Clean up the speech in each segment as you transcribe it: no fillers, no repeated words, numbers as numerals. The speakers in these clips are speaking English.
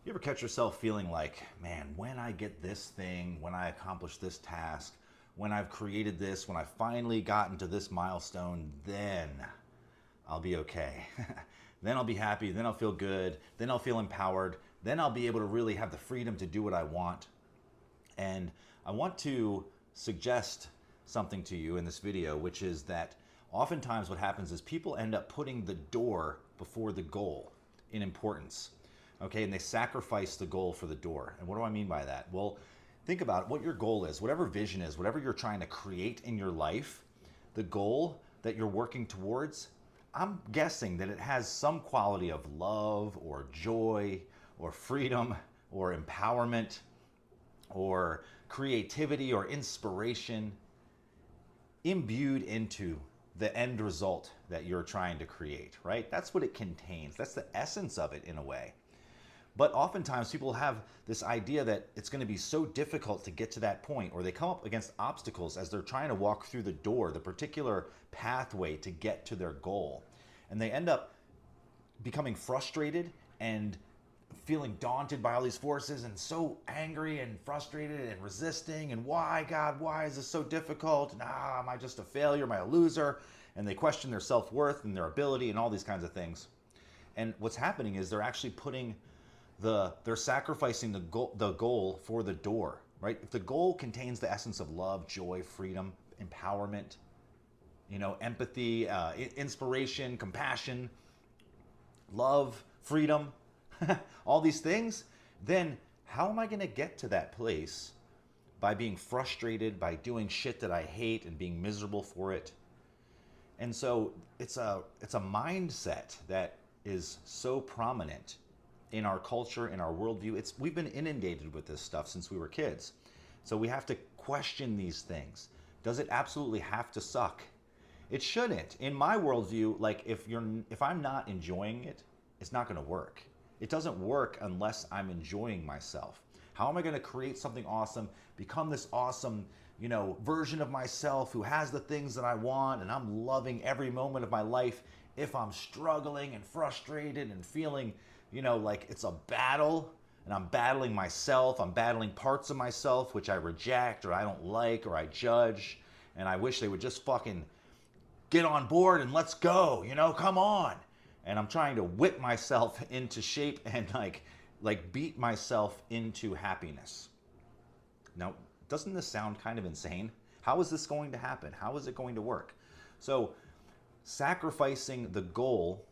You ever catch yourself feeling like, man, when I get this thing, when I accomplish this task, when I've created this, when I finally gotten to this milestone, then I'll be okay. Then I'll be happy, then I'll feel good, then I'll feel empowered, then I'll be able to really have the freedom to do what I want. And I want to suggest something to you in this video, which is that oftentimes what happens is people end up putting the door before the goal in importance. Okay, and they sacrifice the goal for the door. And what do I mean by that? Well, think about what your goal is, whatever vision is, whatever you're trying to create in your life, the goal that you're working towards, I'm guessing that it has some quality of love or joy or freedom or empowerment or creativity or inspiration imbued into the end result that you're trying to create, right? That's what it contains. That's the essence of it in a way. But oftentimes people have this idea that it's going to be so difficult to get to that point, or they come up against obstacles as they're trying to walk through the door, the particular pathway to get to their goal. And they end up becoming frustrated and feeling daunted by all these forces and so angry and frustrated and resisting and why, God, why is this so difficult? Am I just a failure? Am I a loser? And they question their self-worth and their ability and all these kinds of things. And what's happening is they're actually they're sacrificing the goal for the door, right? If the goal contains the essence of love, joy, freedom, empowerment, empathy, inspiration, compassion, love, freedom, all these things, then how am I going to get to that place by being frustrated, by doing shit that I hate and being miserable for it? And so it's a mindset that is so prominent in our culture, in our worldview. We've been inundated with this stuff since we were kids. So we have to question these things. Does it absolutely have to suck? It shouldn't. In my worldview, like if I'm not enjoying it, it's not going to work. It doesn't work unless I'm enjoying myself. How am I going to create something awesome, become this awesome, version of myself who has the things that I want and I'm loving every moment of my life if I'm struggling and frustrated and feeling like it's a battle and I'm battling myself, I'm battling parts of myself which I reject or I don't like or I judge, and I wish they would just fucking get on board and let's go, come on. And I'm trying to whip myself into shape and like beat myself into happiness. Now, doesn't this sound kind of insane? How is this going to happen? How is it going to work? So, sacrificing the goal,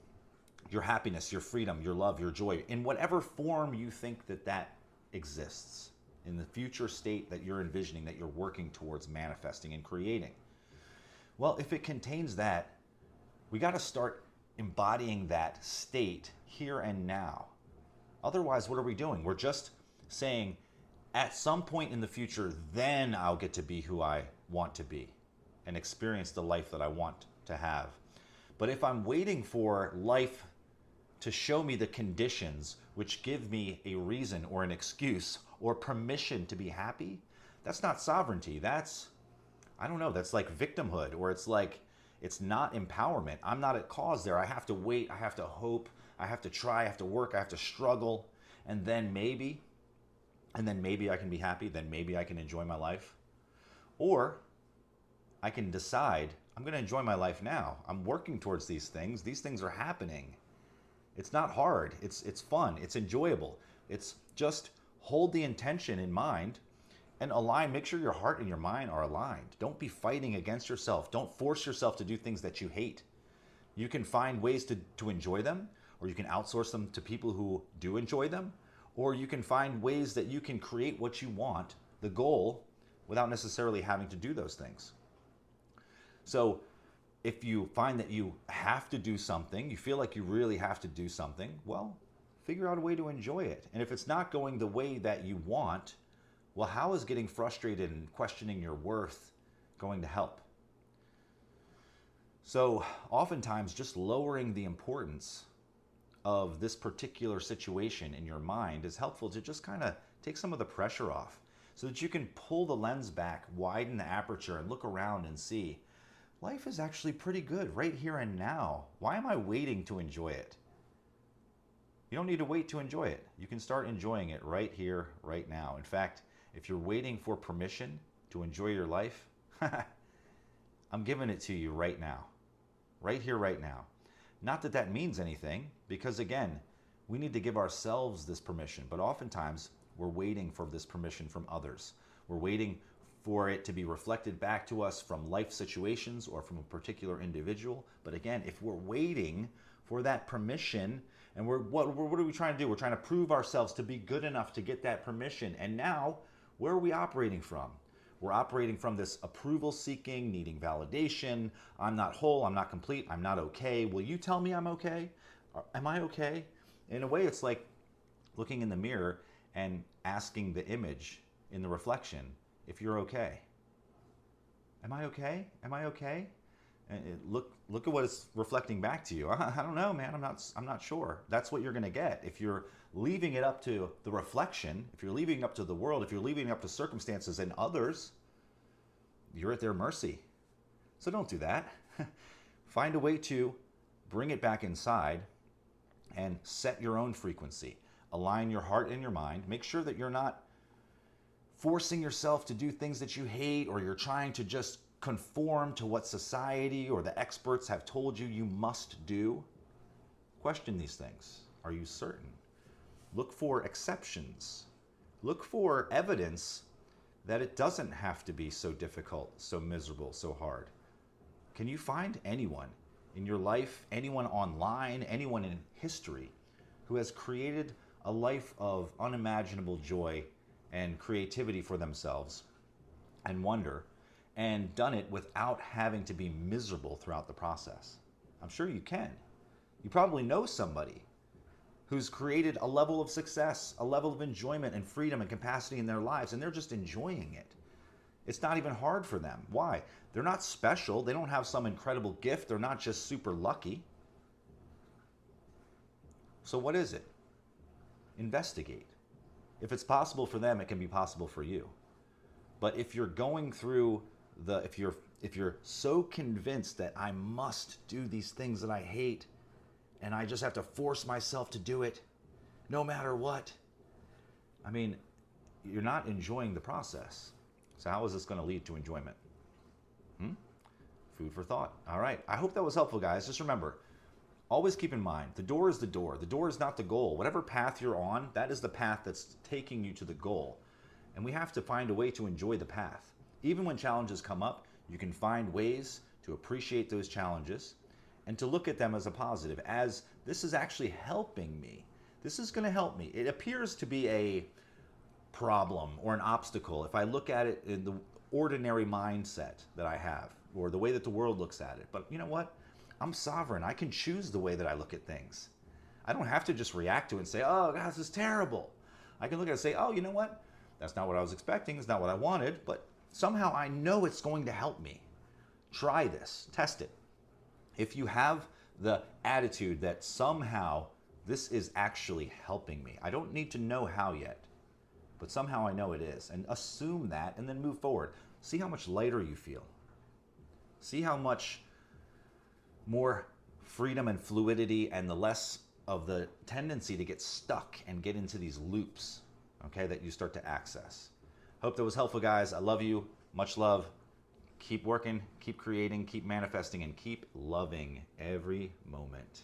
your happiness, your freedom, your love, your joy, in whatever form you think that exists, in the future state that you're envisioning, that you're working towards manifesting and creating. Well, if it contains that, we got to start embodying that state here and now. Otherwise, what are we doing? We're just saying, at some point in the future, then I'll get to be who I want to be and experience the life that I want to have. But if I'm waiting for life to show me the conditions which give me a reason or an excuse or permission to be happy, that's not sovereignty. That's, I don't know, that's like victimhood, or it's not empowerment. I'm not at cause there. I have to wait, I have to hope, I have to try, I have to work, I have to struggle, and then maybe I can be happy, then maybe I can enjoy my life. Or I can decide I'm going to enjoy my life now. I'm working towards these things. These things are happening. It's not hard. It's fun. It's enjoyable. It's just hold the intention in mind and align. Make sure your heart and your mind are aligned. Don't be fighting against yourself. Don't force yourself to do things that you hate. You can find ways to enjoy them, or you can outsource them to people who do enjoy them, or you can find ways that you can create what you want, the goal, without necessarily having to do those things. So if you find that you have to do something, you feel like you really have to do something, well, figure out a way to enjoy it. And if it's not going the way that you want, well, how is getting frustrated and questioning your worth going to help? So oftentimes just lowering the importance of this particular situation in your mind is helpful to just kind of take some of the pressure off so that you can pull the lens back, widen the aperture, and look around and see, life is actually pretty good right here and now. Why am I waiting to enjoy it? You don't need to wait to enjoy it. You can start enjoying it right here, right now. In fact, if you're waiting for permission to enjoy your life, I'm giving it to you right now. Right here, right now. Not that that means anything, because again, we need to give ourselves this permission, but oftentimes we're waiting for this permission from others. We're waiting for it to be reflected back to us from life situations or from a particular individual. But again, if we're waiting for that permission, and what are we trying to do? We're trying to prove ourselves to be good enough to get that permission. And now, where are we operating from? We're operating from this approval seeking, needing validation. I'm not whole, I'm not complete, I'm not okay. Will you tell me I'm okay? Am I okay? In a way, it's like looking in the mirror and asking the image in the reflection if you're okay. Am I okay? Am I okay? And look at what it's reflecting back to you. I don't know, man. I'm not sure. That's what you're going to get if you're leaving it up to the reflection. If you're leaving it up to the world, if you're leaving it up to circumstances and others, you're at their mercy. So don't do that. Find a way to bring it back inside and set your own frequency. Align your heart and your mind. Make sure that you're not forcing yourself to do things that you hate, or you're trying to just conform to what society or the experts have told you you must do. Question these things. Are you certain? Look for exceptions. Look for evidence that it doesn't have to be so difficult, so miserable, so hard. Can you find anyone in your life, anyone online, anyone in history who has created a life of unimaginable joy and creativity for themselves and wonder, and done it without having to be miserable throughout the process? I'm sure you can. You probably know somebody who's created a level of success, a level of enjoyment and freedom and capacity in their lives, and they're just enjoying it. It's not even hard for them. Why? They're not special. They don't have some incredible gift. They're not just super lucky. So what is it? Investigate. If it's possible for them, it can be possible for you. But if you're going through if you're so convinced that I must do these things that I hate, and I just have to force myself to do it no matter what, I mean, you're not enjoying the process. So how is this going to lead to enjoyment? Food for thought. All right. I hope that was helpful, guys. Just remember, always keep in mind, the door is the door. The door is not the goal. Whatever path you're on, that is the path that's taking you to the goal. And we have to find a way to enjoy the path. Even when challenges come up, you can find ways to appreciate those challenges and to look at them as a positive, as this is actually helping me. This is going to help me. It appears to be a problem or an obstacle if I look at it in the ordinary mindset that I have, or the way that the world looks at it. But you know what? I'm sovereign. I can choose the way that I look at things. I don't have to just react to it and say, oh, God, this is terrible. I can look at it and say, oh, you know what? That's not what I was expecting. It's not what I wanted, but somehow I know it's going to help me. Try this. Test it. If you have the attitude that somehow this is actually helping me, I don't need to know how yet, but somehow I know it is, and assume that and then move forward. See how much lighter you feel. See how much more freedom and fluidity and the less of the tendency to get stuck and get into these loops, okay, that you start to access. Hope that was helpful, guys. I love you. Much love. Keep working, keep creating, keep manifesting, and keep loving every moment.